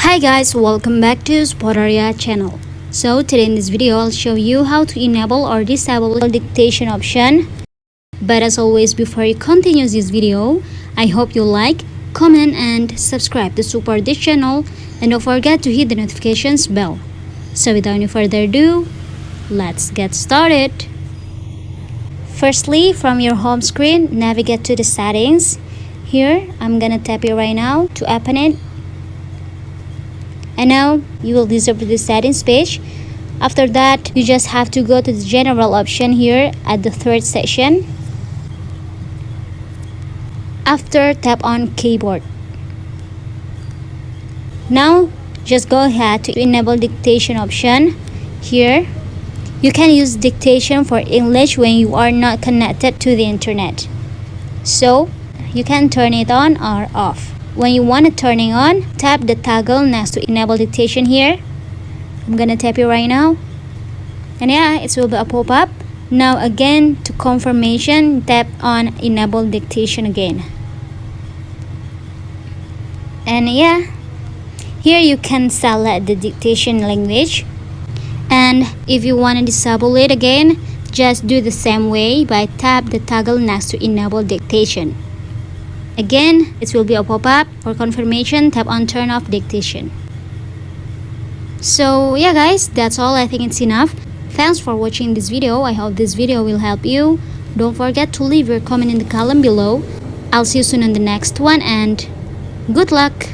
Hi guys, welcome back to Spotaria channel. So today in this video I'll show you how to enable or disable dictation option. But as always, before you continue this video, I hope you like, comment and subscribe to support this channel, and don't forget to hit the notifications bell. So without any further ado, let's get started. Firstly, from your home screen, navigate to the settings. Here, I'm gonna tap it right now to open it. And now you will disable the settings page. After that, you just have to go to the general option here at the third section. After, tap on keyboard. Now just go ahead to enable dictation option. Here you can use dictation for English when you are not connected to the internet, so you can turn it on or off. When you want to turn it on, tap the toggle next to enable dictation here. I'm gonna tap it right now, and yeah, it will be a pop-up. Now again, to confirmation, tap on enable dictation again. And yeah, here you can select the dictation language. And if you want to disable it again, just do the same way by tap the toggle next to enable dictation. Again, it will be a pop-up. For confirmation, tap on turn off dictation. So yeah guys, that's all. I think it's enough. Thanks for watching this video. I hope this video will help you. Don't forget to leave your comment in the column below. I'll see you soon on the next one, and good luck.